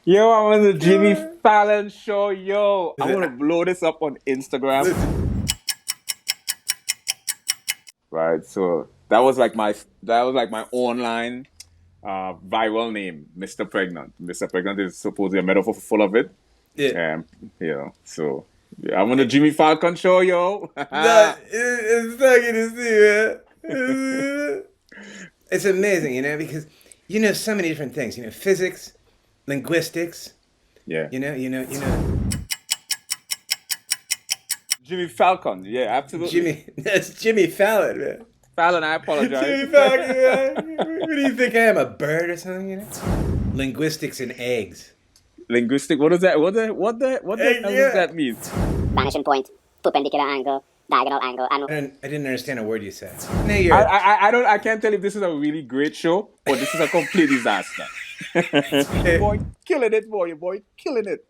Yo, I'm on the Jimmy Fallon show, yo. I want to blow this up on Instagram. Right, so that was like my online viral name, Mr. Pregnant. Mr. Pregnant is supposedly a metaphor full of it. Yeah. So yeah, I'm on the Jimmy Falcon show, yo. No, it's fucking to see, man. It's amazing, you know, because you know so many different things. You know, physics, linguistics. Yeah. You know. Jimmy Falcon, yeah, absolutely. That's Jimmy Fallon, man. Fallon, I apologize. Jimmy Falcon, man. What do you think I am, a bird or something? You know. Linguistics and eggs. Linguistic. What is that? What the hell does that mean? Vanishing point, perpendicular angle, diagonal angle. I didn't understand a word you said. No, I can't tell if this is a really great show or this is a complete disaster. Boy, killing it, boy, killing it.